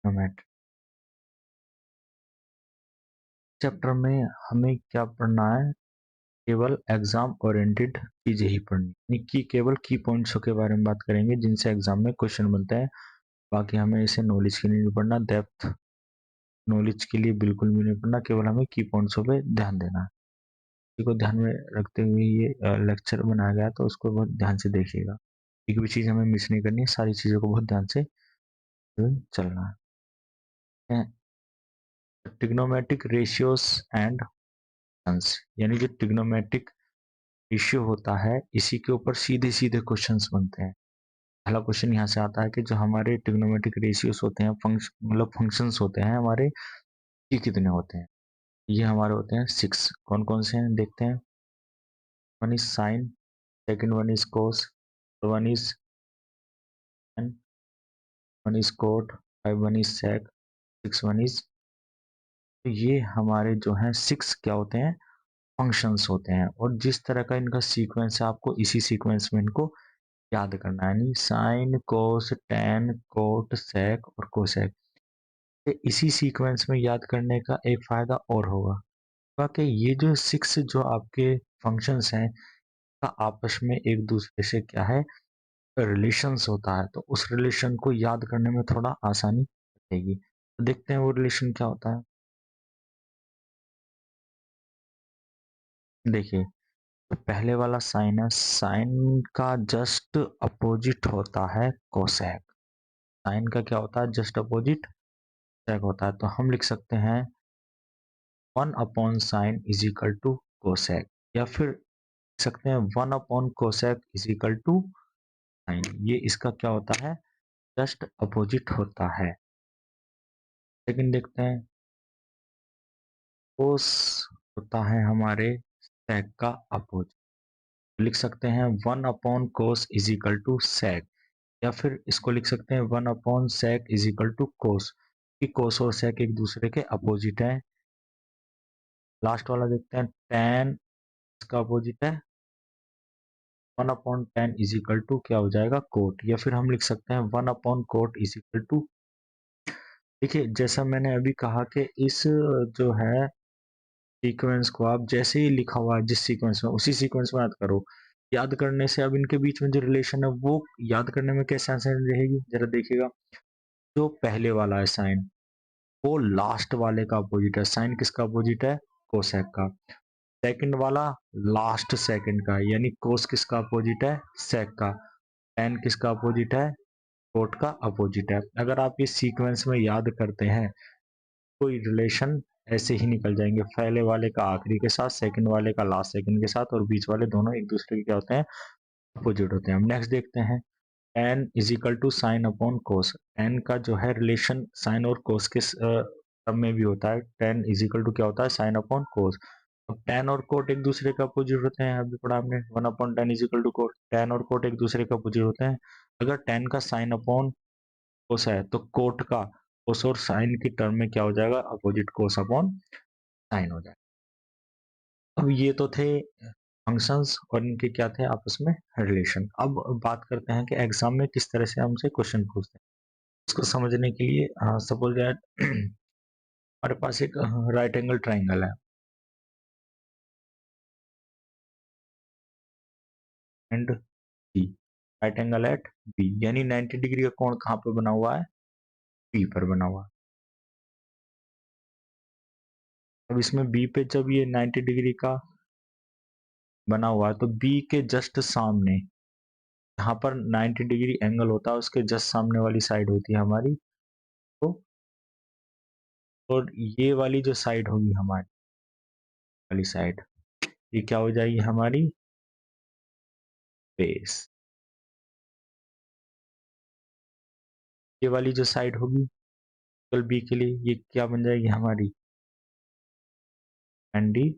Trigonometry chapter में हमें क्या पढ़ना है? केवल एग्जाम ओरिएंटेड चीजें ही पढ़नी, यानी कि केवल की पॉइंट्सों के बारे में बात करेंगे जिनसे एग्जाम में क्वेश्चन बनते हैं। बाकी हमें इसे नॉलेज के लिए नहीं पढ़ना, डेप्थ नॉलेज के लिए बिल्कुल भी नहीं पढ़ना, केवल हमें की पॉइंट्सों पे ध्यान देना है। इसी को ध्यान में रखते हुए ये लेक्चर बनाया गया, तो उसको बहुत ध्यान से देखिएगा। एक भी चीज़ हमें मिस नहीं करनी है, सारी चीज़ों को बहुत ध्यान से चलना है। ट्रिग्नोमेट्रिक रेशियोज एंड फंक्शंस, यानी जो ट्रिग्नोमेट्रिक रेशियो होता है इसी के ऊपर सीधे सीधे क्वेश्चंस बनते हैं। पहला क्वेश्चन यहाँ से आता है कि जो हमारे ट्रिग्नोमेट्रिक रेशियोज होते हैं, मतलब फंक्शंस होते हैं हमारे, ये कितने होते हैं? ये हमारे होते हैं 6। कौन कौन से हैं देखते हैं। One is sine, second one is cos, one is tan, one is cot, five one is sec, six one is. तो ये हमारे जो हैं 6 क्या होते हैं? फंक्शंस होते हैं। और जिस तरह का इनका सीक्वेंस है आपको इसी सीक्वेंस में इनको याद करना है, यानी sine cos tan cot sec और कोसेक। इसी सीक्वेंस में याद करने का एक फायदा और होगा कि ये जो 6 जो आपके फंक्शंस हैं का आपस में एक दूसरे से क्या है, रिलेशंस होता है, तो उस रिलेशन को याद करने में थोड़ा आसानी रहेगी। तो देखते हैं वो रिलेशन क्या होता है। देखिए, तो पहले वाला साइन है, साइन का जस्ट अपोजिट होता है कोसेक। साइन का क्या होता है? जस्ट अपोजिट सेक होता है। तो हम लिख सकते हैं 1/sin is equal to cosec, या फिर लिख सकते हैं 1/कोसेक इज इक्वल टू साइन। ये इसका क्या होता है? जस्ट अपोजिट होता है। लेकिन देखते हैं, कोस होता है हमारे सेक का अपोजिट। लिख सकते हैं 1/कोस इज इक्वल टू सेक, या फिर इसको लिख सकते हैं 1/सेक इज इक्वल टू कोस, कि कोस और सेक एक दूसरे के अपोजिट है। लास्ट वाला देखते हैं, टेन इसका अपोजिट है, 1/tan इज इक्वल टू क्या हो जाएगा? कोट, या फिर हम लिख सकते हैं 1/कोट इज इक्वल टू। देखिए, जैसा मैंने अभी कहा कि इस जो है सीक्वेंस को आप जैसे ही लिखा हुआ है जिस सीक्वेंस में, उसी सीक्वेंस में याद करो। याद करने से अब इनके बीच में जो रिलेशन है वो याद करने में कैसे आसानी रहेगी, जरा देखिएगा। जो पहले वाला है साइन, वो लास्ट वाले का अपोजिट है। साइन किसका अपोजिट है? कोसेक का। सेकंड वाला लास्ट सेकंड का, यानी कोस किसका अपोजिट है? सेक का। टेन किसका अपोजिट है? कोट का अपोजिट है। अगर आप इस सीक्वेंस में याद करते हैं, कोई रिलेशन ऐसे ही निकल जाएंगे, पहले वाले का आखिरी के साथ, सेकंड वाले का लास्ट सेकंड के साथ, और बीच वाले दोनों एक दूसरे के क्या होते हैं? अपोजिट होते हैं। हम नेक्स्ट देखते हैं, tan is equal to sine upon cos. tan का जो है रिलेशन साइन और कोस के सब में भी होता है। tan इज इक्वल टू क्या होता है? साइन अपॉन कोस। अब tan और कोट एक दूसरे के अपोजिट होते हैं, अभी पढ़ा आपने, 1/tan is equal to cot. tan और कोट एक दूसरे के अपोजिट होते हैं। अगर tan का साइन अपॉन कोस है तो कोट का कोस और साइन की टर्म में क्या हो जाएगा? अपोजिट कोस अपॉन साइन हो जाएगा। अब ये तो थे फंक्शंस और इनके क्या थे आपस में रिलेशन। अब बात करते हैं कि एग्जाम में किस तरह से हमसे क्वेश्चन पूछते हैं। इसको समझने के लिए सपोज दैट हमारे पास एक राइट एंगल ट्राइंगल है and B, right angle at B, यानी 90 डिग्री का कोण कहाँ पर बना हुआ है? बी पर बना हुआ है। अब इसमें बी पे जब ये 90 डिग्री का बना हुआ है, तो बी के जस्ट सामने जहाँ पर 90 डिग्री एंगल होता है उसके जस्ट सामने वाली साइड होती है हमारी, तो और ये वाली जो साइड होगी हमारी वाली साइड, ये क्या हो जाएगी? हमारी बेस। ये वाली जो साइड होगी एंगल बी के लिए, ये क्या बन जाएगी? हमारी एनडी।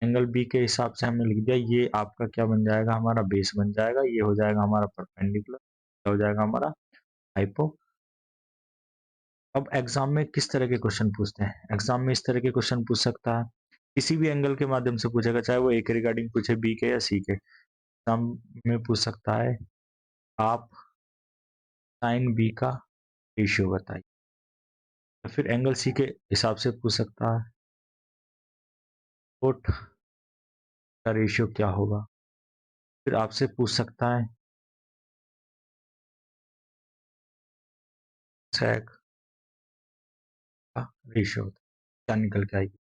एंगल बी के हिसाब से हमने लिख दिया, ये आपका क्या बन जाएगा? हमारा बेस बन जाएगा। ये हो जाएगा हमारा परपेंडिकुलर, क्या हो जाएगा? हमारा हाइपो। अब एग्जाम में किस तरह के क्वेश्चन पूछते हैं? एग्जाम में इस तरह के क्वेश्चन पूछ सकता है, किसी भी एंगल के माध्यम से पूछेगा, चाहे वो ए के रिगार्डिंग पूछे, बी के या सी के। एग्जाम में पूछ सकता है आप साइन बी का रेशियो बताइए। तो फिर एंगल सी के हिसाब से पूछ सकता है कोट का रेशियो क्या होगा। फिर आपसे पूछ सकता है सेक का रेशियो क्या निकल के आएगी।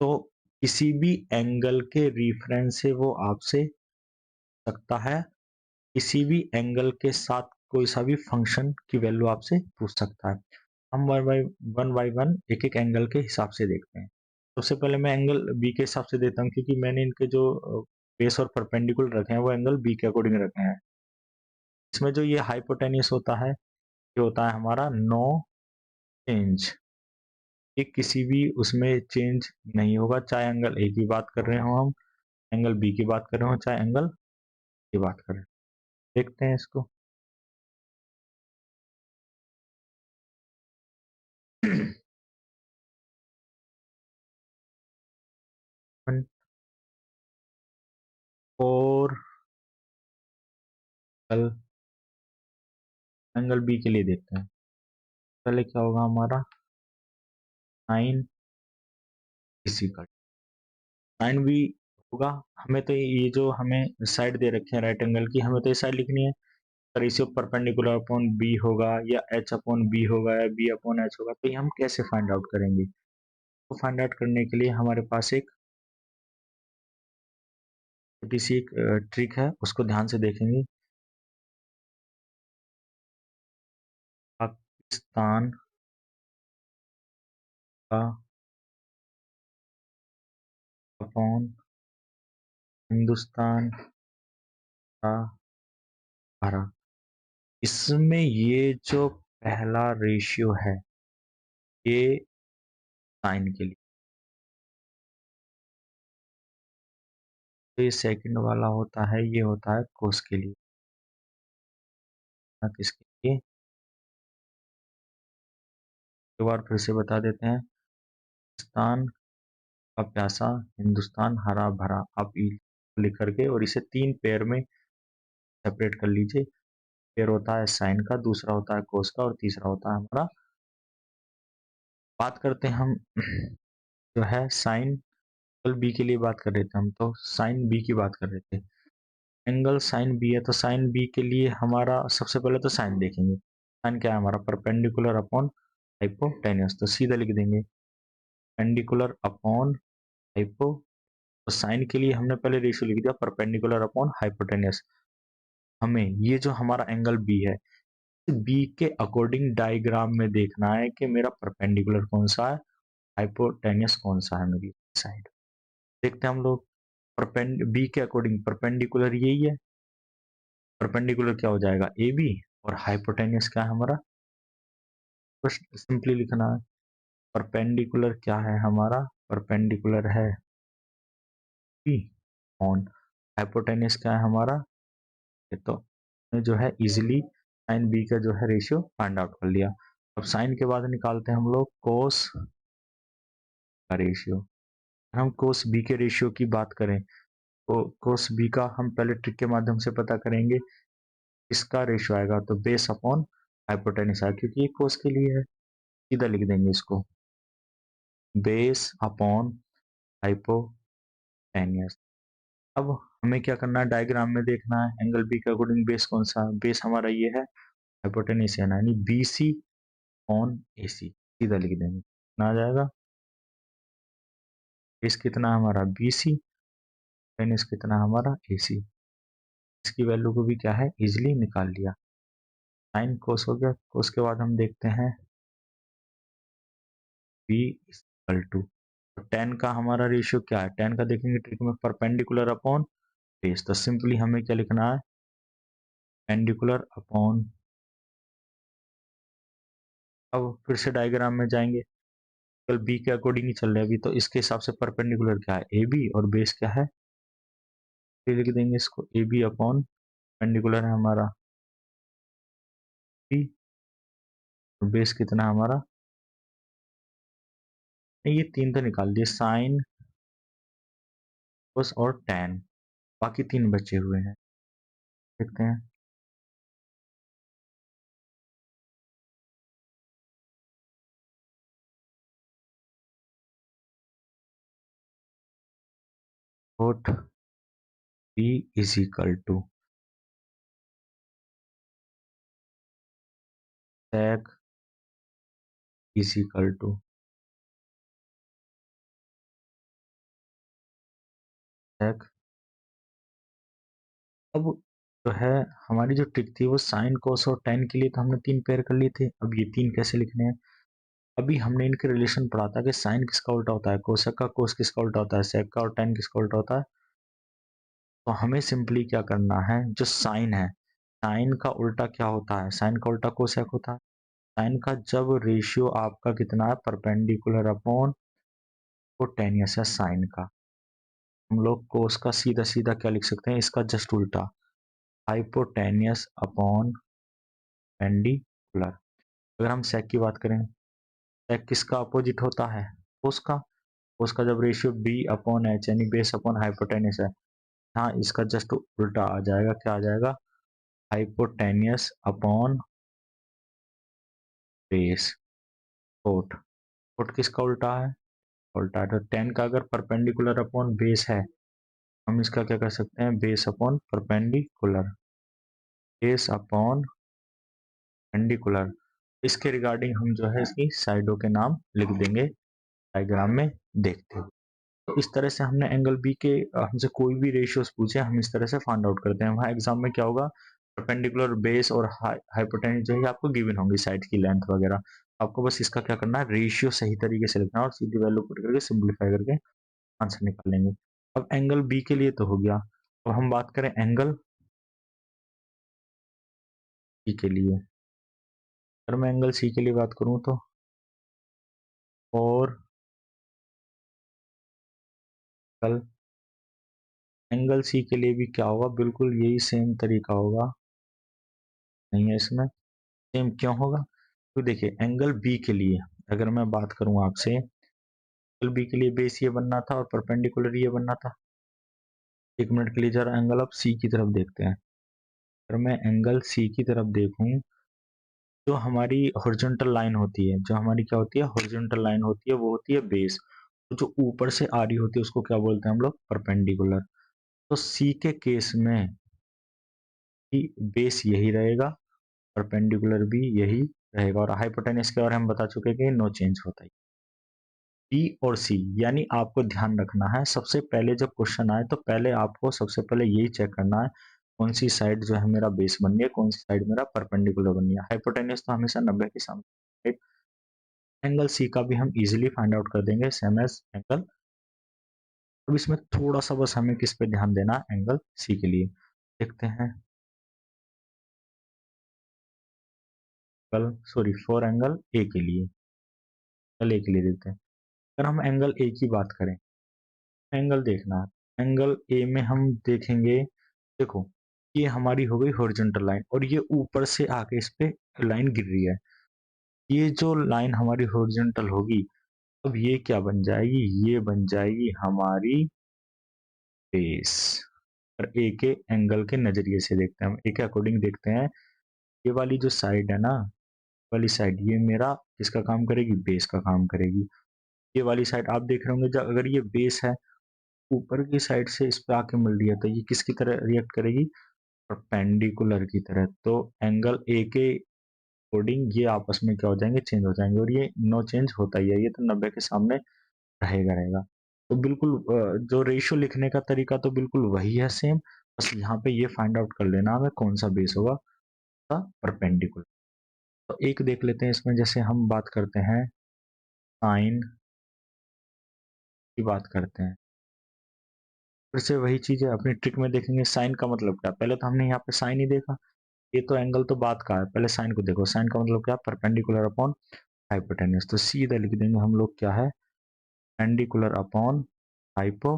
तो किसी भी एंगल के रेफरेंस से वो आपसे सकता है, किसी भी एंगल के साथ कोई सा भी फंक्शन की वैल्यू आपसे पूछ सकता है। हम वन बाई वन एक एक एंगल के हिसाब से देखते हैं। सबसे पहले मैं एंगल बी के हिसाब से देता हूँ, क्योंकि मैंने इनके जो बेस और परपेंडिकुलर रखे हैं वो एंगल बी के अकॉर्डिंग रखे हैं। इसमें जो ये हाइपोटेन्यूस होता है, ये होता है हमारा नो चेंज। ये किसी भी उसमें चेंज नहीं होगा, चाहे एंगल ए की बात कर रहे हो हम, एंगल बी की बात कर रहे हो, चाहे एंगल की बात करें। देखते हैं इसको। फोर एंगल बी के लिए देखते हैं। पहले क्या होगा हमारा साइन इसी का साइन भी होगा। हमें तो ये जो हमें साइड दे रखे हैं राइट एंगल की, हमें तो ये साइड लिखनी है। रेशियो परपेंडिकुलर अपॉन बी होगा, या एच अपॉन बी होगा, या बी अपॉन एच होगा। तो ये हम कैसे फाइंड आउट करेंगे? तो फाइंड आउट करने के लिए हमारे पास एक छोटी सी एक ट्रिक है, उसको ध्यान से देखेंगे। पाकिस्तान का अपॉन हिंदुस्तान का भारत, इसमें ये जो पहला रेशियो है ये साइन के लिए, तो ये सेकंड वाला होता है, ये होता है कोस के लिए। किसके लिए? एक बार फिर से बता देते हैं। पाकिस्तान का प्यासा, हिंदुस्तान हरा भरा। आप लिख करके और इसे तीन पेयर में सेपरेट कर लीजिए। पेयर होता है साइन का, दूसरा होता है कोस का, और तीसरा होता है हमारा। बात करते हैं हम जो है साइन बी के लिए बात कर रहे थे हम, तो साइन बी की बात कर रहे थे। एंगल साइन बी है, तो साइन बी के लिए हमारा सबसे पहले तो साइन देखेंगे। साइन क्या है हमारा? Perpendicular upon hypotenuse. तो सीधा लिख देंगे पेंडिकुलर अपॉन हाइपो। तो साइन के लिए हमने पहले रेशियो लिख दिया परपेंडिकुलर अपॉन हाइपोटेन्यूस। हमें ये जो हमारा एंगल बी है, बी के अकॉर्डिंग डायग्राम में देखना है कि मेरा परपेंडिकुलर कौन सा है, हाइपोटेन्यूस कौन सा है मेरी साइड। देखते हैं हम लोग। बी के अकॉर्डिंग परपेंडिकुलर यही है। परपेंडिकुलर क्या हो जाएगा? A B. और हाइपोटेन्यूस क्या है हमारा? बस सिंपली लिखना है परपेंडिकुलर क्या है हमारा? परपेंडिकुलर है बी ऑन हाइपोटेन्यूस क्या है हमारा? ये तो जो है इजिली साइन बी का जो है रेशियो फाइंड आउट कर लिया। अब साइन के बाद निकालते हैं हम लोग कोस का रेशियो। हम कोस बी के रेशियो की बात करें तो कोस बी का हम पहले ट्रिक के माध्यम से पता करेंगे। इसका रेशियो आएगा तो बेस अपॉन हाइपोटेन्यूस आएगा, क्योंकि ये कोस के लिए है। सीधा लिख देंगे इसको बेस अपॉन हाइपोटेन्यूस। अब हमें क्या करना है? डायग्राम में देखना है एंगल बी के अकॉर्डिंग बेस कौन सा है। बेस हमारा ये है, हाइपोटेन्यूस है, यानी बी सी ऑन ए सी। सीधा लिख देंगे, कितना आ जाएगा? बेस कितना हमारा? B C. टेनिस कितना हमारा? ए सी। इसकी वैल्यू को भी क्या है इजिली निकाल लिया। साइन कोस हो गया। कोस के बाद हम देखते हैं बी इक्वल टू, तो टेन का हमारा रेशियो क्या है? टेन का देखेंगे ट्रिक में परपेंडिकुलर अपॉन बेस। तो सिंपली हमें क्या लिखना है? Perpendicular upon. अब फिर से डायग्राम में जाएंगे, कल बी के अकॉर्डिंग ही चल रहे हैं अभी, तो इसके हिसाब से परपेंडिकुलर क्या है? A B. और बेस क्या है? फिर लिख देंगे इसको ए बी अपॉन पेंडिकुलर है हमारा बी। तो बेस कितना है हमारा? ये तीन तो निकाल दिए, साइन कोस और टेन। बाकी तीन बचे हुए हैं, देखते हैं। Put P is equal to sec is equal to sec। अब जो है हमारी जो ट्रिक थी वो साइन कोस और टेन के लिए तो हमने 3 पेयर कर लिए थे। अब ये 3 कैसे लिखने हैं? अभी हमने इनके रिलेशन पढ़ा था कि साइन किसका उल्टा होता है कोसेक का, कोस किसका उल्टा होता है सेक का, और टेन किसका उल्टा होता है। तो हमें सिंपली क्या करना है, जो साइन है, साइन का उल्टा क्या होता है? साइन का उल्टा कोसेक होता है। साइन का जब रेशियो आपका कितना है, परपेंडिकुलर अपॉन हाइपोटेन्यूस है साइन का, हम लोग कोस का सीधा सीधा क्या लिख सकते हैं, इसका जस्ट उल्टा, हाइपोटेन्यूस अपॉन पेंडिकुलर। अगर हम सेक की बात करें, सेक किसका अपोजिट होता है, कोस का। कोस का जब रेशियो बी अपॉन एच यानी बेस अपॉन हाइपोटेन्यूस है, हाँ इसका जस्ट उल्टा आ जाएगा, क्या आ जाएगा, hypotenuse upon base. Cot, cot किसका उल्टा है, उल्टा है। तो टेन का अगर परपेंडिकुलर अपॉन बेस है, हम इसका क्या कर सकते हैं, base upon perpendicular, base upon perpendicular. इसके रिगार्डिंग हम जो है इसकी साइडों के नाम लिख देंगे डायग्राम में देखते हुए। तो इस तरह से हमने एंगल बी के हमसे कोई भी रेशियोज पूछे हम इस तरह से फाइंड आउट करते हैं। वहाँ एग्जाम में क्या होगा, परपेंडिकुलर बेस और हाइपोटेन्यूज जो है आपको गिवन होंगी, साइड की लेंथ वगैरह। आपको बस इसका क्या करना है, रेशियो सही तरीके से लिखना है और सीधी वैल्यू पुट करके सिंप्लीफाई करके आंसर निकाल लेंगे। अब एंगल बी के लिए तो हो गया। अब हम बात करें एंगल सी के लिए। अगर मैं एंगल सी के लिए बात करूं तो और एंगल सी के लिए भी क्या होगा, बिल्कुल यही सेम तरीका होगा, नहीं है इसमें सेम क्यों होगा, तो देखिए एंगल बी के लिए अगर मैं बात करूं आपसे, एंगल बी के लिए बेस ये बनना था और परपेंडिकुलर ये बनना था। एक मिनट के लिए जरा एंगल अब सी की तरफ देखते हैं। अगर मैं एंगल सी की तरफ देखूं, जो हमारी हॉरिजॉन्टल लाइन होती है, जो हमारी क्या होती है, हॉरिजॉन्टल लाइन होती है, वो होती है बेस। तो जो ऊपर से आ रही होती है उसको क्या बोलते हैं हम लोग, परपेंडिकुलर। तो सी के केस में बेस यही रहेगा, परपेंडिकुलर भी यही रहेगा, और हाइपोटेन्यूस के बारे में हम बता चुके हैं कि नो चेंज होता है। बी और सी, यानी आपको ध्यान रखना है सबसे पहले जब क्वेश्चन आए तो पहले आपको सबसे पहले यही चेक करना है कौन सी साइड जो है मेरा बेस बननी है, कौन सी साइड मेरा परपेंडिकुलर बननी है। हाइपोटेन्यूस तो हमेशा 90 के सामने। एंगल सी का भी हम इजीली फाइंड आउट कर देंगे सेम एज एंगल। अब इसमें थोड़ा सा बस हमें किस पे ध्यान देना है, एंगल सी के लिए देखते हैं, angle sorry for angle A के लिए, एंगल ए के लिए देखते हैं। अगर हम एंगल ए की बात करें, एंगल देखना है, एंगल ए में हम देखेंगे, देखो ये हमारी हो गई हॉरिजॉन्टल लाइन और ये ऊपर से आके इस पे लाइन गिर रही है। ये जो लाइन हमारी हॉरिजॉन्टल होगी, अब ये क्या बन जाएगी, ये बन जाएगी हमारी बेस। और ए के एंगल के नजरिए से देखते हैं, हम ए के अकॉर्डिंग देखते हैं, ये वाली जो साइड है ना, वाली साइड ये मेरा किसका काम करेगी, बेस का काम करेगी। ये वाली साइड आप देख रहे होंगे, जब अगर ये बेस है, ऊपर की साइड से इस पे आके मिल रही है, तो ये किसकी तरह रिएक्ट करेगी, परपेंडिकुलर की तरह। तो एंगल ए के अकॉर्डिंग ये आपस में क्या हो जाएंगे, चेंज हो जाएंगे, और ये नो चेंज होता ही है, ये तो 90 के सामने रहेगा रहेगा। तो बिल्कुल जो रेशियो लिखने का तरीका तो बिल्कुल वही है सेम, बस यहाँ पे ये फाइंड आउट कर लेना हमें कौन सा बेस होगा, परपेंडिकुलर। तो एक देख लेते हैं इसमें, जैसे हम बात करते हैं साइन की बात करते हैं, फिर से वही चीज है, अपनी ट्रिक में देखेंगे साइन का मतलब क्या। पहले तो हमने यहाँ पे साइन ही देखा, ये तो एंगल तो बात का है, पहले साइन को देखो, साइन का मतलब क्या, परपेंडिकुलर अपॉन हाइपोटेन्यूस। तो सीधा लिख देंगे हम लोग क्या है, पेंडिकुलर अपॉन हाइपो।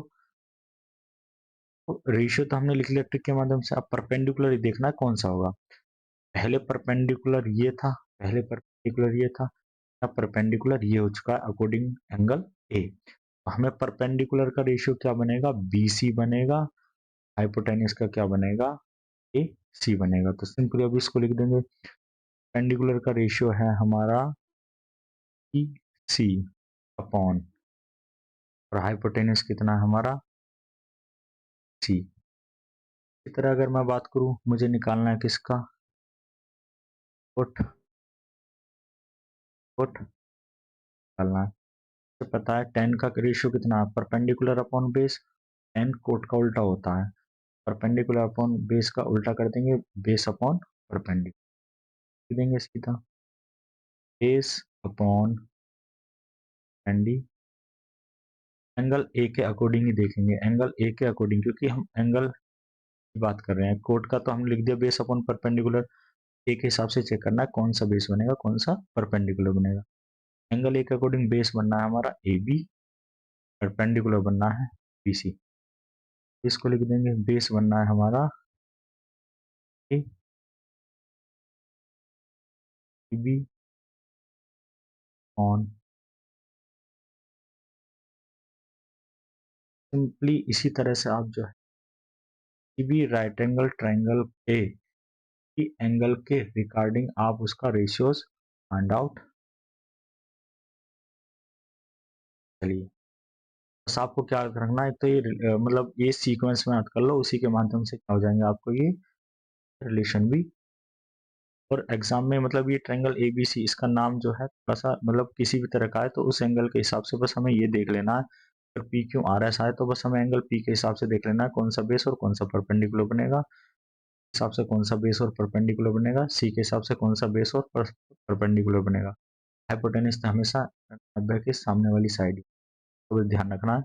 रेशियो तो हमने लिख लिया ट्रिक के माध्यम से, अब परपेंडिकुलर ही देखना है कौन सा होगा। पहले परपेंडिकुलर ये था, पहले परपेंडिकुलर ये था, अब परपेंडिकुलर ये हो चुका है अकॉर्डिंग एंगल ए। हमें परपेंडिकुलर का रेशियो क्या बनेगा, बी सी बनेगा, हाइपोटेन्यूस का क्या बनेगा, ए सी बनेगा। तो सिंपली अब इसको लिख देंगे, पेंडिकुलर का रेशियो है हमारा ई सी अपॉन, और हाइपोटेन्यूस कितना है हमारा सी। इसी तरह अगर मैं बात करूं, मुझे निकालना है किसका, कोट कोट निकालना है। तो पता है टेन का रेशियो कितना है, perpendicular upon base. Ten coat का उल्टा होता है, परपेंडिकुलर अपॉन बेस का उल्टा कर देंगे, बेस अपॉन परपेंडिकुलर देंगे सीधा, base upon Andy. Angle A के अकॉर्डिंग ही देखेंगे, एंगल ए के अकॉर्डिंग, क्योंकि हम एंगल की बात कर रहे हैं। कोट का तो हम लिख दिया बेस अपॉन परपेंडिकुलर, ए के हिसाब से चेक करना है कौन सा बेस बनेगा, कौन सा परपेंडिकुलर बनेगा। एंगल ए के अकॉर्डिंग बेस बनना है हमारा ए बी, परपेंडिकुलर बनना है बी सी। इसको लिख देंगे, बेस बनना है हमारा ए बी ऑन। सिंपली इसी तरह से आप जो है B right angle triangle A की एंगल के रिगार्डिंग आप उसका रेशियोज फाइंड आउट। चलिए, बस आपको क्या रखना है, तो ये मतलब ये सीक्वेंस में याद कर लो, उसी के माध्यम से क्या हो जाएंगे आपको ये रिलेशन भी। और एग्जाम में मतलब ये ट्रायंगल ए बी सी, इसका नाम जो है थोड़ा सा मतलब किसी भी तरह का है तो उस एंगल के हिसाब से बस हमें ये देख लेना है। अगर पी क्यू आर एस आए तो बस हमें एंगल पी के हिसाब से देख लेना है कौन सा बेस और कौन सा परपेंडिकुलर बनेगा, हिसाब से कौन सा बेस और परपेंडिकुलर बनेगा, सी के हिसाब से कौन सा बेस और परपेंडिकुलर बनेगा। हाइपोटेनस तो हमेशा 90 के सामने वाली साइड, तो ध्यान रखना है।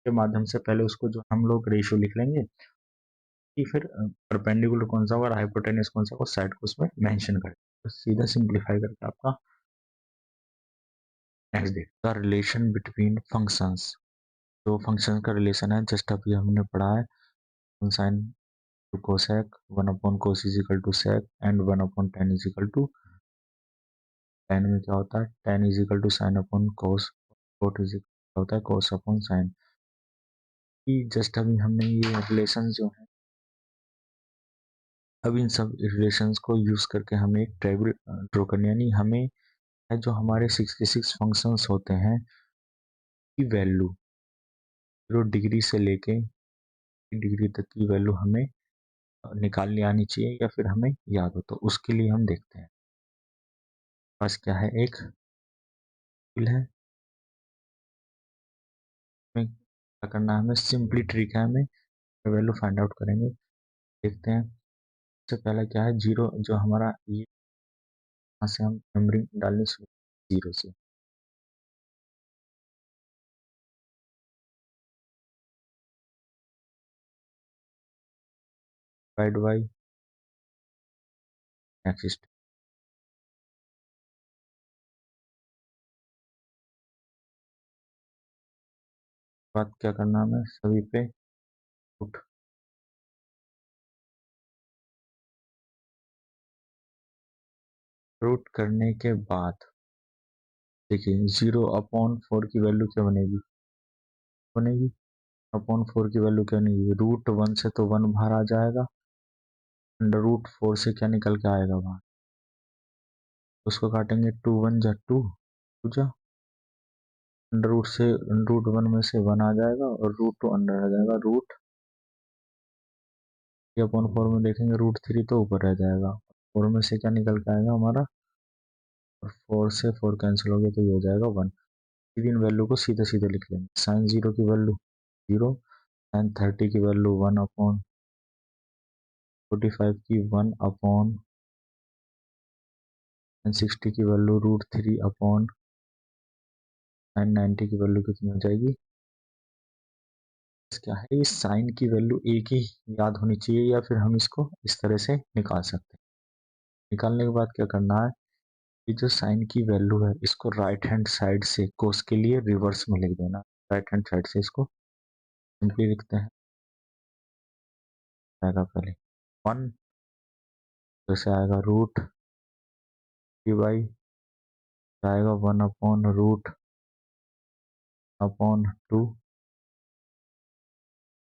के माध्यम से पहले उसको जो हम लोग रेशियो लिख लेंगे कि फिर परपेंडिकुलर कौन सा और हाइपोटेनस कौन सा, को साइड को उसमें मेंशन करें, तो सीधा सिंप्लीफाई करके आपका नेक्स्ट देख द रिलेशन बिटवीन फंक्शंस। जो फंक्शन का रिलेशन है जस्ट अभी हमने पढ़ा है, sine to cosec, 1 upon cos is equal to sec and 1 upon tan is equal to, tan में क्या होता है, tan is equal to sine upon cos, cot is equal होता है कोस अपॉन साइन। जस्ट अभी हमने ये रिलेशन जो है, अब इन सब रिलेशंस को यूज करके हमें एक टेबल ड्रॉ करनी, यानी हमें जो हमारे 66 फंक्शंस होते हैं की वैल्यू 0 डिग्री से लेके डिग्री तक की वैल्यू हमें निकालनी आनी चाहिए, या फिर हमें याद हो, तो उसके लिए हम देखते हैं बस क्या है, एक टूल है, हमें क्या करना है, हमें सिंपली ट्रिक है, हमें वैल्यू फाइंड आउट करेंगे। देखते हैं सबसे पहला क्या है, जीरो, जो हमारा ये यहाँ से हम नंबरिंग डालने शुरू, जीरो से डिवाइड बाई नेक्स्ट, बात क्या करना है, हमें सभी पे रूट, रूट करने के बाद देखिए 0/4 की वैल्यू क्या बनेगी, बनेगी अपॉन 4 की वैल्यू क्या बनेगी, √1 से तो 1 बाहर आ जाएगा, √4 से क्या निकल के आएगा बाहर, उसको काटेंगे, 2 1 जा 2, 2 जा √, से √1 में से 1 आ जाएगा और √2 अंदर आ जाएगा, √3/4 में देखेंगे √3 तो ऊपर रह जाएगा, 4 में से क्या निकल के आएगा हमारा, और 4 से 4 कैंसिल हो गया तो ये हो जाएगा 1। इन वैल्यू को सीधे सीधे लिख लेंगे, साइन 0 की वैल्यू 0, साइन 30 की वैल्यू 1/45 की 1/, साइन 60 की वैल्यू √3/, साइन 90 की वैल्यू कितनी हो जाएगी, क्या है, इस साइन की वैल्यू एक ही याद होनी चाहिए, या फिर हम इसको इस तरह से निकाल सकते हैं। निकालने के बाद क्या करना है, ये जो साइन की वैल्यू है इसको राइट हैंड साइड से कोस के लिए रिवर्स में लिख देना, राइट हैंड साइड से इसको सिंपली लिखते हैं, आएगा पहले 1, जैसे आएगा √3 आएगा 1/√2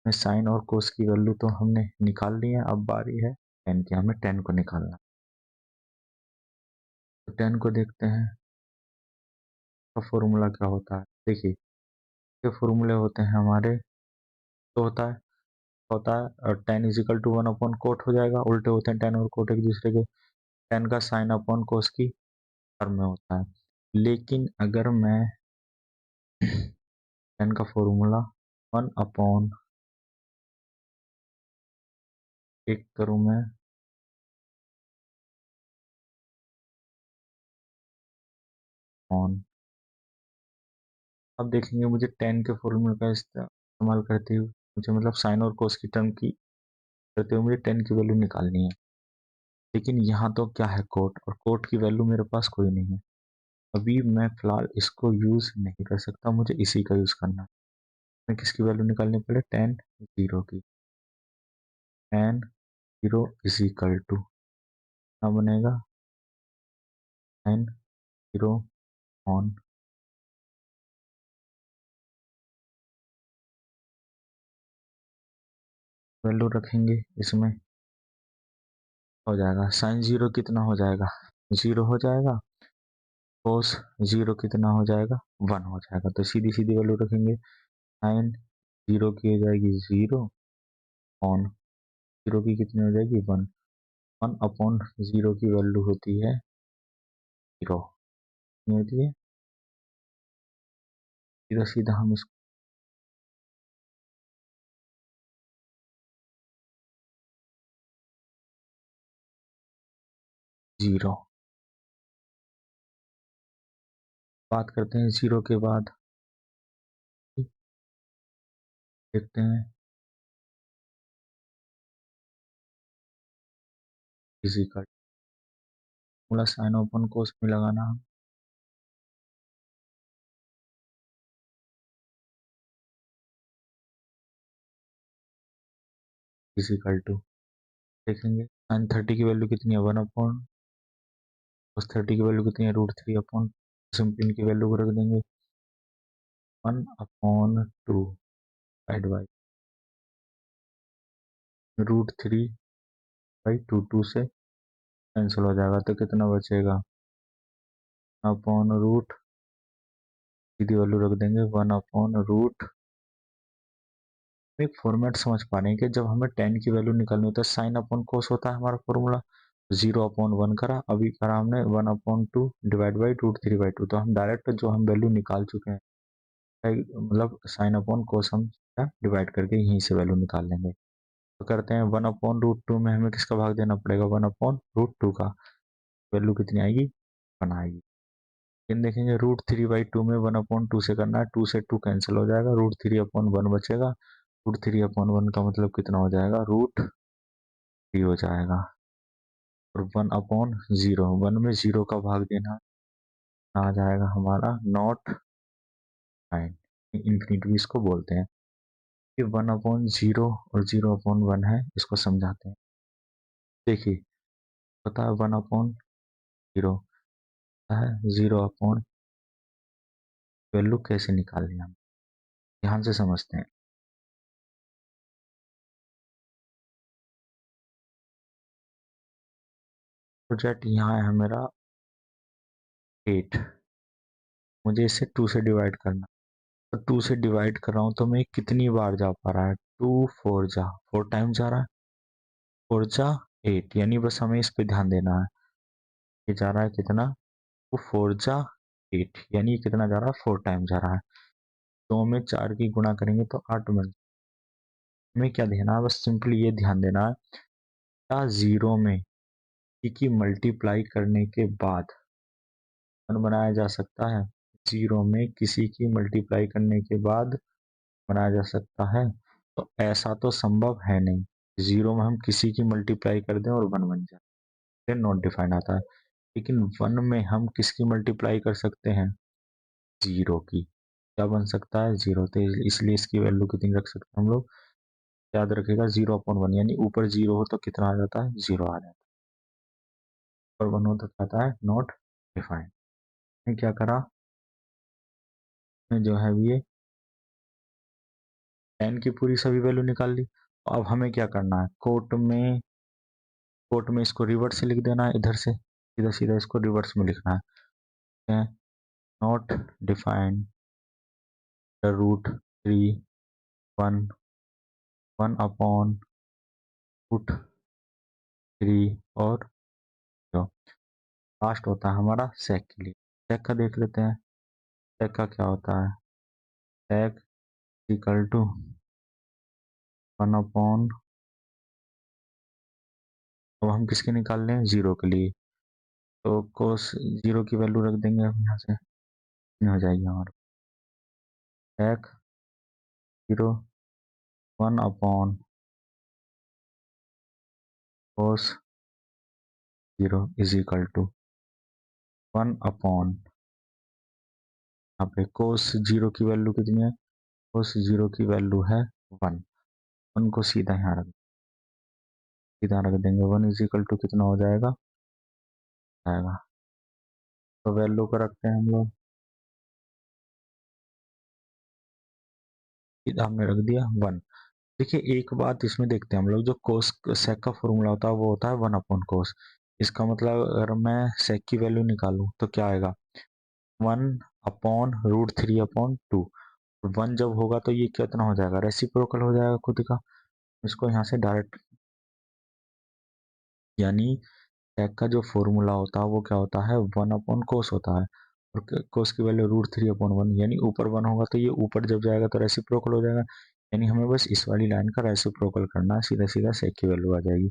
में साइन और कोस की वैल्यू तो हमने निकाल ली है, अब बारी है टेन की, हमें 10 को निकालना। तो 10 को देखते हैं का फॉर्मूला क्या होता है, देखिए ये फॉर्मूले होते हैं हमारे, तो होता है होता है और tan is equal to one upon cot हो जाएगा, उल्टे होते हैं टेन और कोट एक दूसरे के, टेन का साइन अपॉन कोस की टर्म में होता है। लेकिन अगर मैं टेन का फॉर्मूला वन अपॉन एक करूँ मैं ऑन, अब देखेंगे मुझे टेन के फॉर्मूले का इस्तेमाल करते हुए मुझे मतलब साइन और कोस की टर्म की करते हुए मुझे टेन की वैल्यू निकालनी है। लेकिन यहाँ तो क्या है कोट, और कोट की वैल्यू मेरे पास कोई नहीं है, अभी मैं फिलहाल इसको यूज नहीं कर सकता, मुझे इसी का यूज करना है। मैं किसकी वैल्यू निकालनी पड़े, टेन जीरो की, tan zero is equal to क्या बनेगा, टेन जीरो ऑन वैल्यू रखेंगे इसमें, हो जाएगा साइन जीरो कितना हो जाएगा, जीरो हो जाएगा, कोस जीरो कितना हो जाएगा, वन हो जाएगा। तो सीधी सीधी वैल्यू रखेंगे, साइन जीरो की हो जाएगी जीरो, ऑन जीरो की कितनी हो जाएगी, वन, वन अपॉन जीरो की वैल्यू होती है जीरो, कितनी होती है, सीधा सीधा हम इसको जीरो, बात करते हैं जीरो के बाद, देखते हैं फिजिकल पूरा साइन ओपन कोस में लगाना हम, फिजिकल टू देखेंगे साइन थर्टी की वैल्यू कितनी है, वन अपॉन कोस थर्टी की वैल्यू कितनी है, रूट थ्री अपॉन, सिंपल की वैल्यू को रख देंगे one upon two divide by root three by two, two से कैंसिल हो जाएगा तो कितना बचेगा, अपॉन रूट, सीधी वैल्यू रख देंगे वन अपॉन रूट। एक फॉर्मेट समझ पा रहे हैं कि जब हमें टेन की वैल्यू निकालनी होती है साइन अपॉन कोस होता है हमारा फॉर्मूला, जीरो अपॉन वन करा, अभी करा हमने one upon two divide by root three by two, तो हम डायरेक्ट जो हम वैल्यू निकाल चुके हैं, मतलब साइन अपॉन कोस हम डिवाइड करके यहीं से वैल्यू निकाल लेंगे। तो करते हैं वन अपॉन रूट टू में हमें किसका भाग देना पड़ेगा, वन अपॉन रूट टू का, वैल्यू कितनी आएगी, वन आएगी। लेकिन देखेंगे रूट थ्री बाई टू में वन अपॉन टू से करना है, टू से टू कैंसिल हो जाएगा, रूट थ्री अपॉन वन बचेगा, रूट थ्री अपॉन वन का मतलब कितना हो जाएगा, रूट थ्री हो जाएगा, और वन अपॉन जीरो, वन में जीरो का भाग देना आ जाएगा हमारा नॉट नाइन, इन्फिनिटी इसको बोलते हैं। ये वन अपॉन जीरो और जीरो अपॉन वन है, इसको समझाते हैं। देखिए पता है वन अपॉन जीरो है, जीरो अपॉन वैल्यू कैसे निकालनी हम, ध्यान से समझते हैं। प्रोजेक्ट यहाँ है मेरा एट, मुझे इसे टू से डिवाइड करना, तो टू से डिवाइड कर रहा हूँ तो मैं कितनी बार जा पा रहा है, टू फोर जा, फोर टाइम जा रहा है, फोर जा एट, यानी बस हमें इस पे ध्यान देना है, ये जा रहा है कितना, टू फोर जा एट, यानी कितना जा रहा है, फोर टाइम जा रहा है। दो में चार की गुणा करेंगे तो आठ मिल, हमें क्या देना है, बस सिंपली ये ध्यान देना है, क्या जीरो में की मल्टीप्लाई करने के बाद वन बनाया जा सकता है, जीरो में किसी की मल्टीप्लाई करने के बाद बनाया जा सकता है, तो ऐसा तो संभव है नहीं, जीरो में हम किसी की मल्टीप्लाई कर दें और वन बन जाए, फिर नॉट डिफाइंड आता है। लेकिन वन में हम किसकी मल्टीप्लाई कर सकते हैं, जीरो की, क्या बन सकता है, जीरो, तो इसलिए इसकी वैल्यू कितनी रख सकते हैं हम लोग, याद रखेगा जीरो अपॉन वन, यानी ऊपर जीरो हो तो कितना आ जाता है, जीरो आ जाता है, ऊपर वन हो तो आता है नॉट डिफाइंड। क्या करा जो है ये टेन की पूरी सभी वैल्यू निकाल ली, अब हमें क्या करना है, कोट में इसको रिवर्स से लिख देना है, इधर से सीधा सीधा इसको रिवर्स में लिखना है, not defined the root three one 1/√3 और जो लास्ट होता है हमारा सेक के लिए। सेक का देख लेते हैं। सेक का क्या होता है? सेक इक्वल टू 1/, अब हम किसके निकाल लें? 0 के लिए। तो कोस 0 की वैल्यू रख देंगे हम यहाँ से, हो जाएगी हमारा सेक 0 1/, कोस 0 इज इक्वल टू 1/, यहाँ पे कोस 0 की वैल्यू कितनी है? कोस 0 की वैल्यू है 1। 1 को सीधा यहाँ रख देंगे। 1 इज इक्वल टू कितना हो जाएगा? तो वैल्यू को रखते हैं हम लोग, सीधा हमने रख दिया 1। देखिए एक बात इसमें देखते हैं हम लोग, जो कोस सेक का फॉर्मूला होता है वो होता है 1/कोस। इसका मतलब अगर मैं सेक की वैल्यू निकालूं तो क्या आएगा? 1/√3/2। 1 जब होगा तो ये कितना हो जाएगा? रेसिप्रोकल हो जाएगा खुद का। इसको यहाँ से डायरेक्ट, यानी सेक का जो फॉर्मूला होता है वो क्या होता है? 1/कोस होता है, और कोस की वैल्यू √3/1, यानी ऊपर 1 होगा तो ये ऊपर जब जाएगा तो रेसिप्रोकल हो जाएगा। यानी हमें बस इस वाली लाइन का रेसिप्रोकल करना है, सीधा सीधा सेक की वैल्यू आ जाएगी।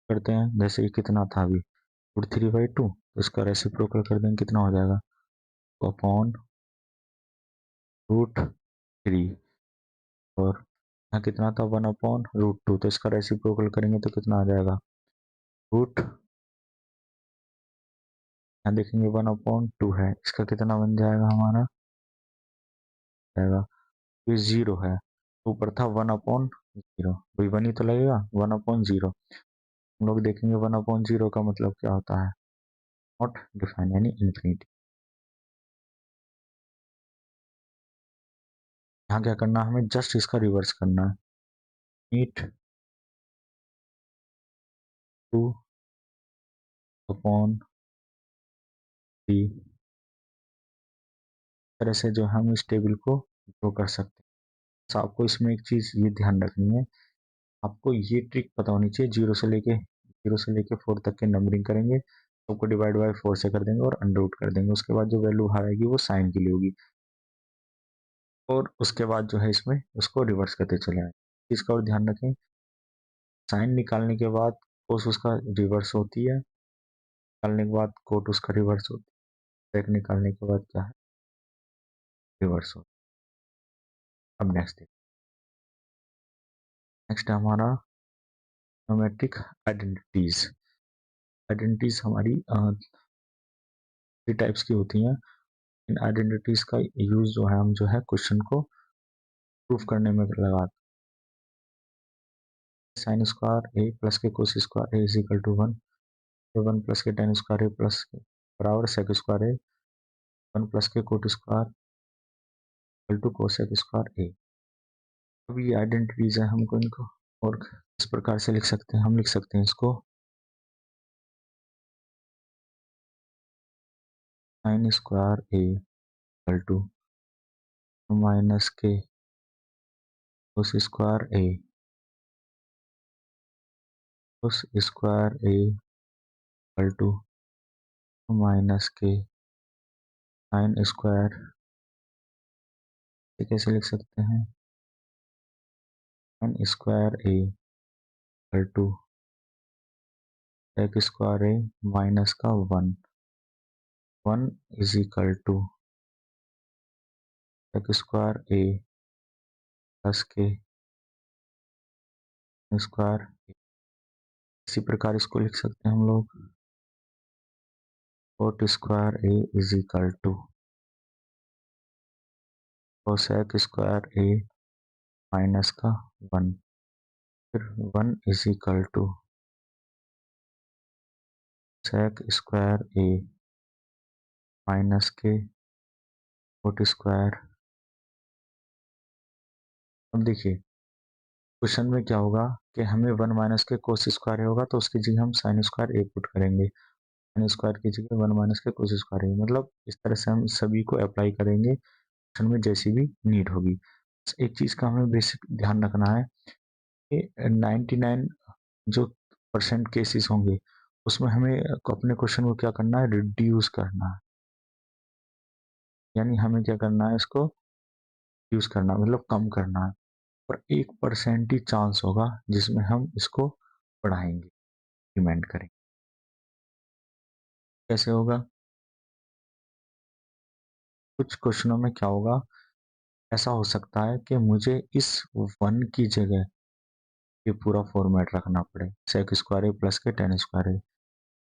करते हैं, जैसे ये कितना था अभी? √3/2, तो इसका रेसिप्रोकल कर देंगे, कितना हो जाएगा? अपॉन √3, और यहाँ कितना था? 1/√2, तो इसका रेसिप्रोकल करेंगे तो कितना आ जाएगा? रूट, यहाँ देखेंगे 1/2 है, इसका कितना बन जाएगा हमारा? जाएगा, ये 0 है, ऊपर था 1/0, वही 1 ही तो लगेगा। 1/0 हम लोग देखेंगे, 1/0 का मतलब क्या होता है? नॉट डिफाइन, यानी इन्फिनिटी। यहाँ क्या करना है हमें? जस्ट इसका रिवर्स करना है। नीट 2/3 तरह से जो हम इस टेबल को ड्रॉ कर सकते हैं। तो आपको इसमें एक चीज ये ध्यान रखनी है, आपको ये ट्रिक पता होनी चाहिए। 0 से लेके 4 तक के नंबरिंग करेंगे, सबको डिवाइड बाय 4 से कर देंगे और अंडर रूट कर देंगे। उसके बाद जो वैल्यू बाहर आएगी वो साइन की लिए होगी, और उसके बाद जो है इसमें उसको रिवर्स करते चले आए। इसका और ध्यान रखें, साइन निकालने के बाद कोस उसका रिवर्स होती है, निकालने के बाद कोट उसका रिवर्स होती है, सेक निकालने के बाद क्या है? रिवर्स होती है। अब नेक्स्ट है हमारा ज्योमेट्रिक आइडेंटिटीज। आइडेंटिटीज हमारी 3 टाइप्स की होती हैं। इन आइडेंटिटीज का यूज जो है हम जो है क्वेश्चन को प्रूफ करने में लगाते हैं। साइन स्क्वायर ए प्लस के cos square A is equal to 1, 1 plus के टेन स्क्वायर ए प्लस बराबर सेक स्क्वायर ए, 1 प्लस के cot square equal to cosec square A. अब ये आइडेंटिटीज है, हमको इनको और इस प्रकार से लिख सकते हैं। हम लिख सकते हैं इसको sine square A equal to minus के cos square A, cos square A equal to minus के साइन स्क्वायर। कैसे लिख सकते हैं? Sine square A equal to sec square A minus का 1, 1 is equal to sec square A plus के square. इसी प्रकार इसको लिख सकते हैं हम लोग, cot square A is equal to cosec square A minus का 1, फिर 1 is equal to sec square A minus के कोट स्क्वायर। अब देखिए क्वेश्चन में क्या होगा कि हमें 1 माइनस के कोस स्क्वायर होगा, तो उसकी जगह हम साइन स्क्वायर ए पुट करेंगे। साइन स्क्वायर की जगह 1 माइनस के कोस स्क्वायर ए, मतलब इस तरह से हम सभी को अप्लाई करेंगे क्वेश्चन में जैसी भी नीड होगी। एक चीज का हमें बेसिक ध्यान रखना है, 99 जो % केसेस होंगे उसमें हमें अपने क्वेश्चन को क्या करना है, रिड्यूस करना है। यानी हमें क्या करना है, इसको रिड्यूस करना मतलब कम करना है। और 1% ही चांस होगा जिसमें हम इसको बढ़ाएंगे, इंक्रीमेंट करेंगे। कैसे होगा? कुछ क्वेश्चनों में क्या होगा, ऐसा हो सकता है कि मुझे इस 1 की जगह ये पूरा फॉर्मेट रखना पड़े, सेक स्क्वायर ए प्लस के टेन स्क्वायर ए।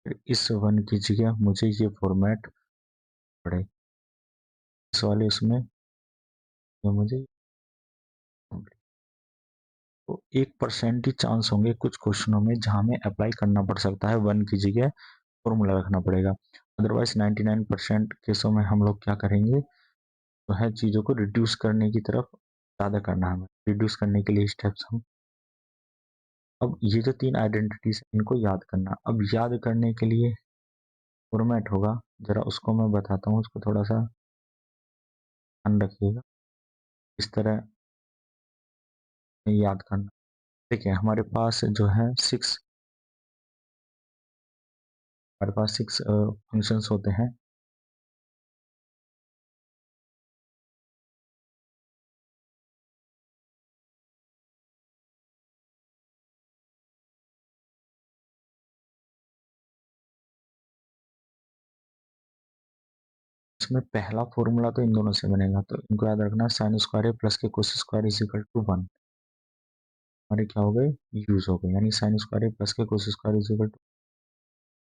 फिर इस 1 की जगह मुझे ये फॉर्मेट पड़े, इस वाले उसमें ये मुझे, तो 1% ही चांस होंगे कुछ क्वेश्चनों में जहां हमें अप्लाई करना पड़ सकता है, 1 की जगह फॉर्मूला रखना पड़ेगा। अदरवाइज 99% केसों में हम लोग क्या करेंगे, तो है चीज़ों को रिड्यूस करने की तरफ ज़्यादा करना है हमें। रिड्यूस करने के लिए स्टेप्स हम, अब ये जो 3 आइडेंटिटीज इनको याद करना। अब याद करने के लिए फॉर्मेट होगा, जरा उसको मैं बताता हूँ, उसको थोड़ा सा ध्यान रखिएगा। इस तरह याद करना। देखिए हमारे पास जो है हमारे पास 6 फंक्शंस होते हैं। इसमें पहला फॉर्मूला तो इन दोनों से बनेगा, तो इनको याद रखना, साइन स्क्वायर है प्लस के cos square is equal to 1। हमारे क्या हो गए, यूज हो गए। यानी साइन स्क्वायर है प्लस के cos square is equal to,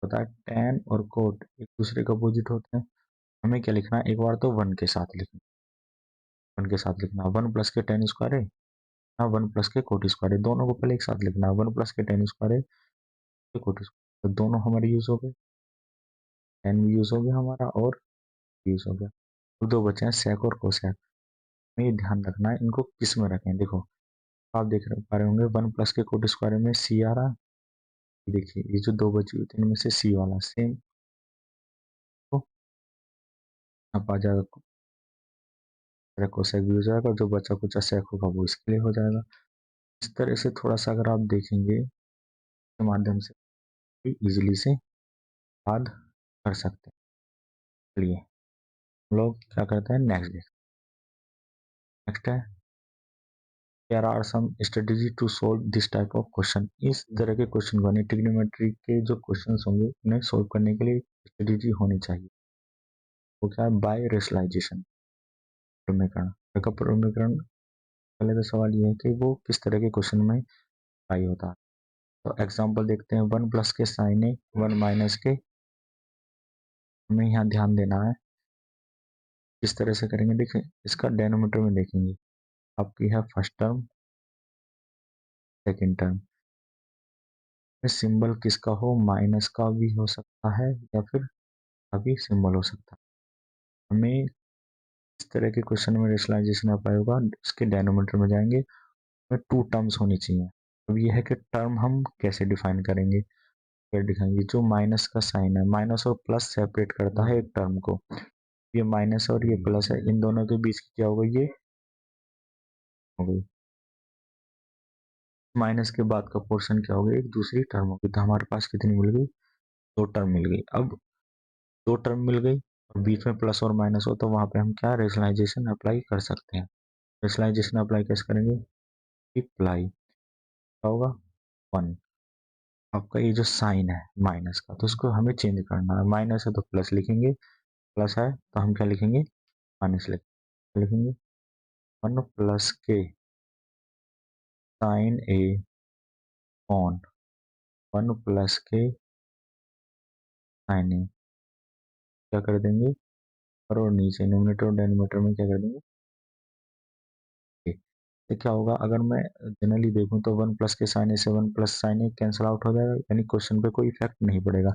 पता है tan और कोट एक दूसरे के अपोजिट होते हैं। हमें क्या लिखना है, एक बार तो 1 के साथ लिखना, 1 के साथ लिखना, 1 प्लस के टेन स्क्वायर है, हाँ 1 प्लस के कोट स्क्वायर है, दोनों को पहले एक साथ लिखना है। 1 प्लस के टेन स्क्वायर है, कोट स्क्वायर, तो दोनों हमारे यूज हो गए, टेन भी यूज हो गया हमारा और यूज हो गया। तो दो बचे हैं सेक और कोसेक। हमें ये ध्यान रखना है इनको किस में रखें। देखो आप देख रहे पा रहे होंगे 1 प्लस के कोट स्क्वायर में सी आ रहा है, देखिए ये जो दो बची हुई थी इनमें से सी वाला सेम, तो आप आ जाएगा कोसेक भी हो जाएगा, जो बचा कुछ सेक होगा वो इसके लिए हो जाएगा। इस तरह से थोड़ा सा अगर आप देखेंगे के माध्यम से इजीली से याद कर सकते हैं। चलिए हम लोग क्या करते हैं, नेक्स्ट देख, नेक्स्ट है there are some strategy to solve this type of question. इस तरह के क्वेश्चन को, ट्रिग्नोमेट्री के जो क्वेश्चन होंगे उन्हें सोल्व करने के लिए स्ट्रेटेजी होनी चाहिए। वो क्या है, बाय रेशनलाइजेशन, प्रमेयकरण। देखो प्रमेयकरण, पहले तो सवाल ये है कि वो किस तरह के क्वेश्चन में अप्लाई होता है। तो एग्जांपल देखते हैं, 1 प्लस के साइन ए, 1 माइनस के, हमें यहाँ ध्यान देना है किस तरह से करेंगे। देखिए इसका डेनोमीटर में देखेंगे, आपकी है first term, second term, symbol किसका हो, माइनस का भी हो सकता है या फिर का भी सिंबल हो सकता है। हमें इस तरह के क्वेश्चन में रेशनलाइजेशन अप्लाई होगा, इसके डेनोमीटर में जाएंगे, हमें 2 टर्म्स होनी चाहिए। अब ये है कि टर्म हम कैसे डिफाइन करेंगे, फिर दिखाएंगे जो माइनस का साइन है, माइनस और प्लस सेपरेट करता है एक टर्म को, ये माइनस और ये प्लस है, इन दोनों के बीच की क्या होगा, ये हो गई, माइनस के बाद का पोर्शन क्या हो गया, एक दूसरी टर्म होगी। तो हमारे पास कितनी मिल गई, 2 टर्म मिल गई। अब 2 टर्म मिल गई और बीच में प्लस और माइनस हो, तो वहां पे हम क्या रेशनलाइजेशन अप्लाई कर सकते हैं। रेशनलाइजेशन अप्लाई कैसे करेंगे, अप्लाई क्या होगा, 1। आपका ये जो साइन है माइनस का, तो उसको हमें चेंज करना है, माइनस है तो प्लस लिखेंगे, प्लस है तो हम क्या लिखेंगे, माइनस लिखेंगे। 1 प्लस के साइन ए ऑन 1 प्लस के साइन ए, क्या कर देंगे, ऊपर और नीचे न्यूमरेटर और डेनोमीटर में क्या कर देंगे, तो क्या होगा, अगर मैं जनरली देखूं तो 1 प्लस के साइन ए से 1 प्लस साइन ए कैंसिल आउट हो जाएगा, यानी क्वेश्चन पे कोई इफेक्ट नहीं पड़ेगा।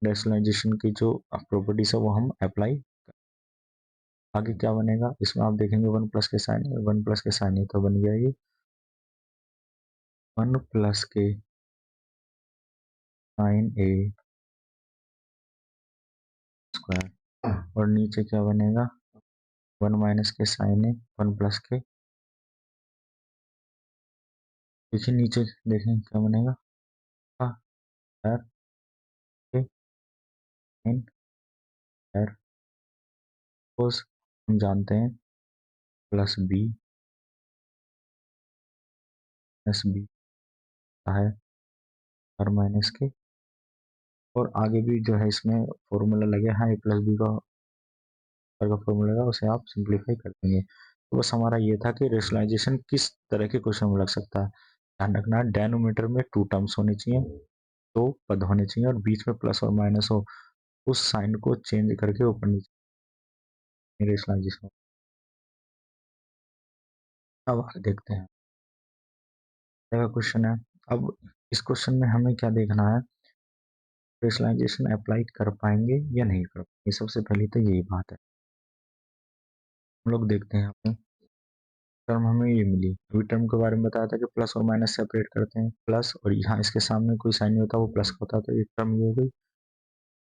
रैशनलाइजेशन की जो प्रॉपर्टीज है वो हम अप्लाई, आगे क्या बनेगा इसमें आप देखेंगे, 1 प्लस के साइन ए, 1 प्लस के साइन ए तो बन गया ये 1 प्लस के साइन ए स्क्वायर, और नीचे क्या बनेगा, 1 माइनस के साइन ए, 1 प्लस के देखिए नीचे देखें क्या बनेगा, स्क्वायर के साइन स्क्वायर कोस, हम जानते हैं प्लस बी प्लस बी है और माइनस के, और आगे भी जो है इसमें फॉर्मूला लगे हैं, ए प्लस बी का फॉर्मूला लगा, उसे आप सिंप्लीफाई कर देंगे। तो बस हमारा ये था कि रेशनलाइजेशन किस तरह के क्वेश्चन में लग सकता है। ध्यान रखना डेनोमीटर में 2 टर्म्स होने चाहिए, 2 पद होने चाहिए और बीच में प्लस और माइनस हो, उस साइन को चेंज करके ऊपर नीचे रेशनलाइजेशन। अब आगे देखते हैं क्वेश्चन है। अब इस क्वेश्चन में हमें क्या देखना है, रेशनलाइजेशन अप्लाई कर पाएंगे या नहीं कर पाएंगे, सबसे पहले तो यही बात है। हम लोग देखते हैं अपने टर्म हमें ये मिली, अभी टर्म के बारे में बताया था कि प्लस और माइनस सेपरेट करते हैं, प्लस और यहाँ इसके सामने कोई साइन नहीं होता, वो प्लस का होता, तो एक टर्म ये हो गई,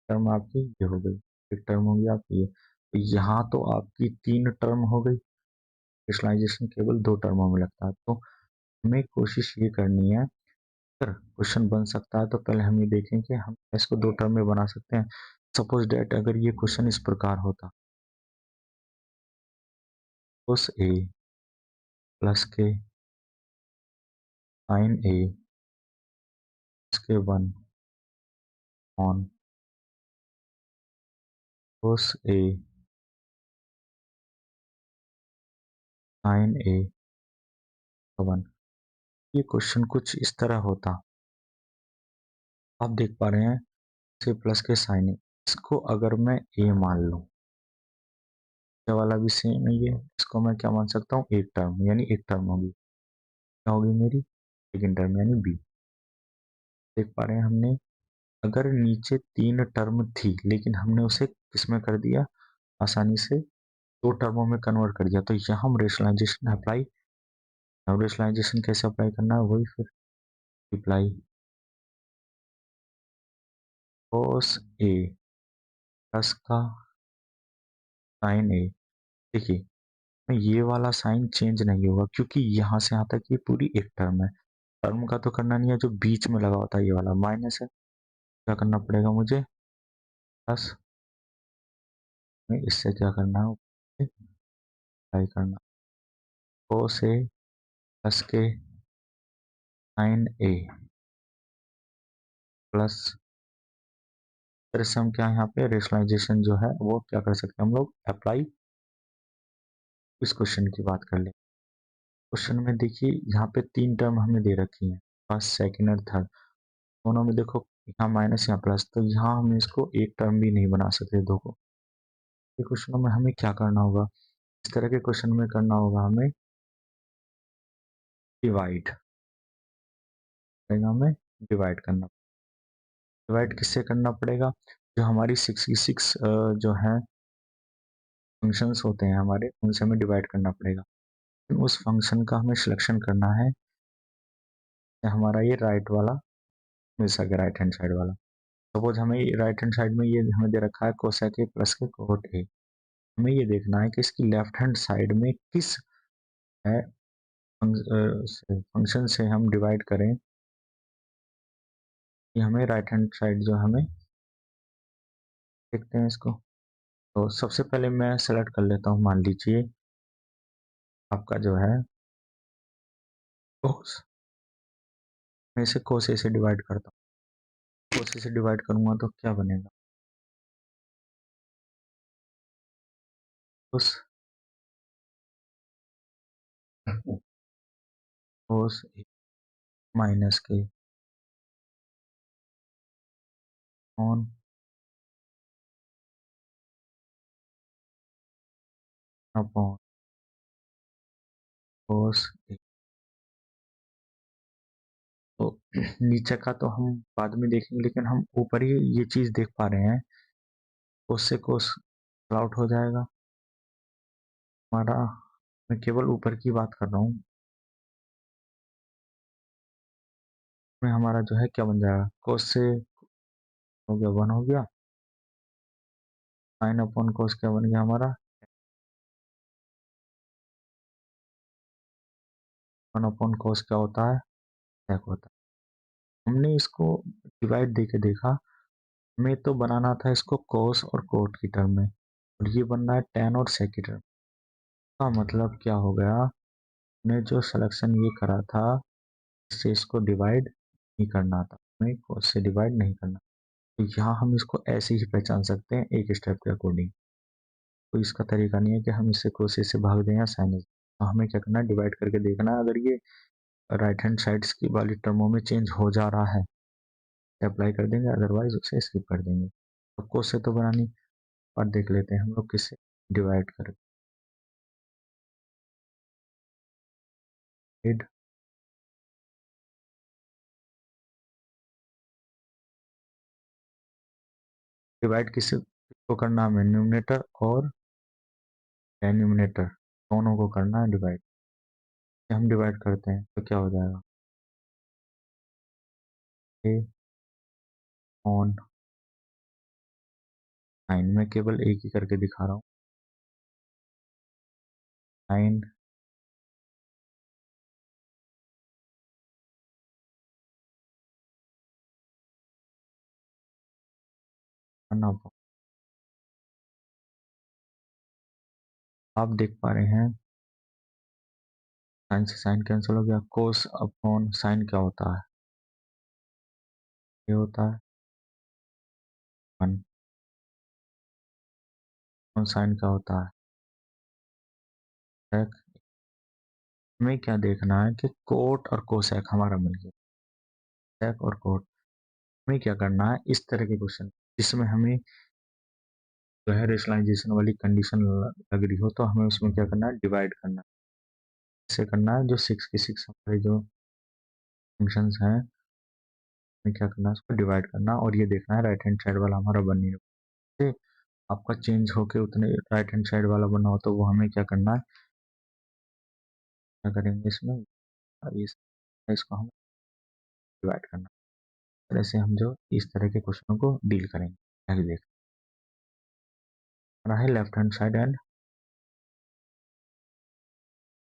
टर्म आपकी ये हो गई, एक टर्म होगी आपकी ये, तो यहाँ तो आपकी 3 टर्म हो गई। रेशनलाइजेशन केवल 2 टर्मों में लगता है, तो हमें कोशिश ये करनी है, अगर क्वेश्चन बन सकता है तो पहले हम ये देखें कि हम इसको 2 टर्म में बना सकते हैं। सपोज डेट अगर ये क्वेश्चन इस प्रकार होता, कोस ए प्लस के साइन ए के 1 ऑन कोस ए साइन ए 1, ये क्वेश्चन कुछ इस तरह होता। आप देख पा रहे हैं से प्लस के साइन ए, इसको अगर मैं ए मान लूं, ये वाला भी सेम है, ये इसको मैं क्या मान सकता हूँ, एक टर्म, यानी एक टर्म होगी, क्या होगी मेरी सेकेंड टर्म यानी बी। देख पा रहे हैं हमने, अगर नीचे 3 टर्म थी लेकिन हमने उसे किसमें कर दिया, आसानी से 2 टर्मों में कन्वर्ट कर दिया, तो यहाँ हम रेशनलाइजेशन अप्लाई, अब रेशनलाइजेशन कैसे अप्लाई करना है, वही फिर अप्लाई कोस ए प्लस का साइन ए। देखिए ये वाला साइन चेंज नहीं होगा क्योंकि यहाँ से यहाँ तक ये पूरी एक टर्म है, टर्म का तो करना नहीं है, जो बीच में लगा होता है ये वाला माइनस है, क्या करना पड़ेगा मुझे, प्लस में इससे क्या करना है, अप्लाई करना कोस ए प्लस के साइन ए प्लस, तरह से हम क्या यहाँ पे रेशनलाइजेशन जो है वो क्या कर सकते हैं हम लोग अप्लाई। इस क्वेश्चन की बात कर ले, क्वेश्चन में देखिए यहाँ पे 3 टर्म हमें दे रखी है, फर्स्ट सेकेंड और थर्ड, दोनों में देखो यहाँ माइनस यहाँ प्लस, तो यहाँ हम इसको एक टर्म भी नहीं बना सकते दो को। ये क्वेश्चनों में हमें क्या करना होगा, इस तरह के क्वेश्चन में करना होगा हमें डिवाइड, हमें डिवाइड करना, डिवाइड किससे करना पड़ेगा, जो हमारी 66 जो है फंक्शंस होते हैं हमारे, उनसे हमें डिवाइड करना पड़ेगा। उस फंक्शन का हमें सिलेक्शन करना है, हमारा ये राइट वाला मिल सके, राइट हैंड साइड वाला। सपोज हमें राइट हैंड साइड में ये हमें दे रखा है कोसेक ए प्लस के कोट ए, हमें ये देखना है कि इसकी लेफ्ट हैंड साइड में किस है फंक्शन से हम डिवाइड करें कि हमें राइट हैंड साइड जो हमें, देखते हैं इसको। तो सबसे पहले मैं सेलेक्ट कर लेता हूँ, मान लीजिए आपका जो है कोस, मैं इसे कोस ए से डिवाइड करता हूँ, कोस ए से डिवाइड करूंगा तो क्या बनेगा, कोस कोस ए माइनस के ऑन अपॉन कोस ए। तो नीचे का तो हम बाद में देखेंगे, लेकिन हम ऊपर ही ये चीज देख पा रहे हैं, कोस से कोस आउट हो जाएगा हमारा, मैं केवल ऊपर की बात कर रहा हूँ, में हमारा जो है क्या बन जाएगा, कोस से हो गया 1 हो गया, साइन अपॉन कोस क्या बन गया हमारा, 1 अपॉन कोस क्या होता है स्टैक होता है। हमने इसको डिवाइड देके देखा, हमें तो बनाना था इसको कोस और कोट की टर्म में, और ये बन रहा है tan और sec की टर्म का। मतलब क्या हो गया, हमने जो सिलेक्शन ये करा था इससे इसको डिवाइड नहीं करना था, हमें कोस से डिवाइड नहीं करना। तो यहाँ हम इसको ऐसे ही पहचान सकते हैं एक स्टेप के अकॉर्डिंग। तो इसका तरीका नहीं है कि हम इससे कोशिश से भाग दें या साइन। तो हमें क्या करना है, डिवाइड करके देखना है। अगर ये राइट हैंड साइड्स की वाली टर्मों में चेंज हो जा रहा है तो अप्लाई कर देंगे, अदरवाइज उसे स्किप कर देंगे। तो कोस से तो बनानी, और देख लेते हैं हम लोग किससे डिवाइड करके। डिवाइड किससे को करना है, न्यूमरेटर और डेनोमिनेटर दोनों को करना है डिवाइड। हम डिवाइड करते हैं तो क्या हो जाएगा, ए ऑन साइन, में केवल एक ही करके दिखा रहा हूँ, साइन करना। आप देख पा रहे हैं साइन से साइन कैंसिल हो गया, कोस अपॉन साइन क्या होता है, ये होता है 1, अपॉन साइन क्या होता है sec। हमें क्या देखना है कि कोट और कोसेक हमारा मिल गया, सेक और कोट। हमें क्या करना है, इस तरह के क्वेश्चन जिसमें हमें जो है रेशनलाइजेशन वाली कंडीशन लग रही हो, तो हमें उसमें क्या करना है, डिवाइड करना है। इसे करना है जो 6 की 6 हमारे जो फंक्शंस हैं, हमें क्या करना है, उसको डिवाइड करना, और ये देखना है राइट हैंड साइड वाला हमारा बन नहीं रहा। आपका चेंज होके उतने राइट हैंड साइड वाला बना हो तो वो हमें क्या करना है, क्या करेंगे इसमें, इसको हम डिवाइड करना। इस तरह से हम जो इस तरह के क्वेश्चनों को डील करेंगे। आगे देख रहा है left hand side and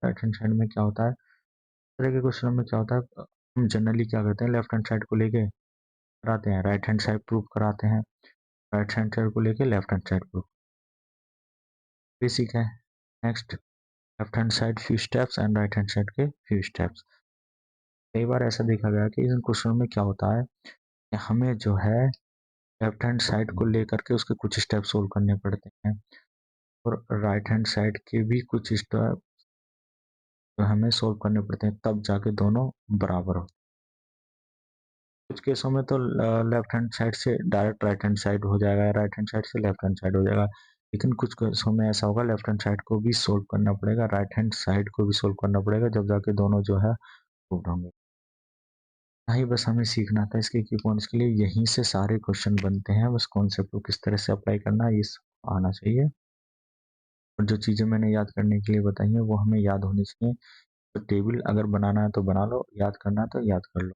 right hand side में क्या होता है, इस तरह के क्वेश्चनों में क्या होता है, हम जनरली क्या करते हैं, लेफ्ट हैंड साइड को लेके कराते हैं राइट हैंड साइड प्रूव कराते हैं, राइट हैंड साइड को लेके left hand side prove. Basic है। Next, left hand side few steps and right hand side के फ्यू स्टेप्स। कई बार ऐसा देखा गया कि इन क्वेश्चनों में क्या होता है कि हमें जो है लेफ्ट हैंड साइड को लेकर के उसके कुछ स्टेप सोल्व करने पड़ते हैं, और राइट हैंड साइड के भी कुछ स्टेप जो हमें सोल्व करने पड़ते हैं, तब जाके दोनों बराबर हो। कुछ केसों में तो लेफ्ट हैंड साइड से डायरेक्ट राइट हैंड साइड हो जाएगा, राइट हैंड साइड से लेफ्ट हैंड साइड हो जाएगा। लेकिन कुछ केसों में ऐसा होगा, लेफ्ट हैंड साइड को भी सोल्व करना पड़ेगा, राइट हैंड साइड को भी सोल्व करना पड़ेगा, जब जाके दोनों जो है प्रूव होंगे। यही बस हमें सीखना था इसके की पॉइंट्स के लिए, यहीं से सारे क्वेश्चन बनते हैं, बस कॉन्सेप्ट को किस तरह से अप्लाई करना है ये आना चाहिए। और जो चीज़ें मैंने याद करने के लिए बताई हैं वो हमें याद होनी चाहिए। तो टेबल अगर बनाना है तो बना लो, याद करना है तो याद कर लो।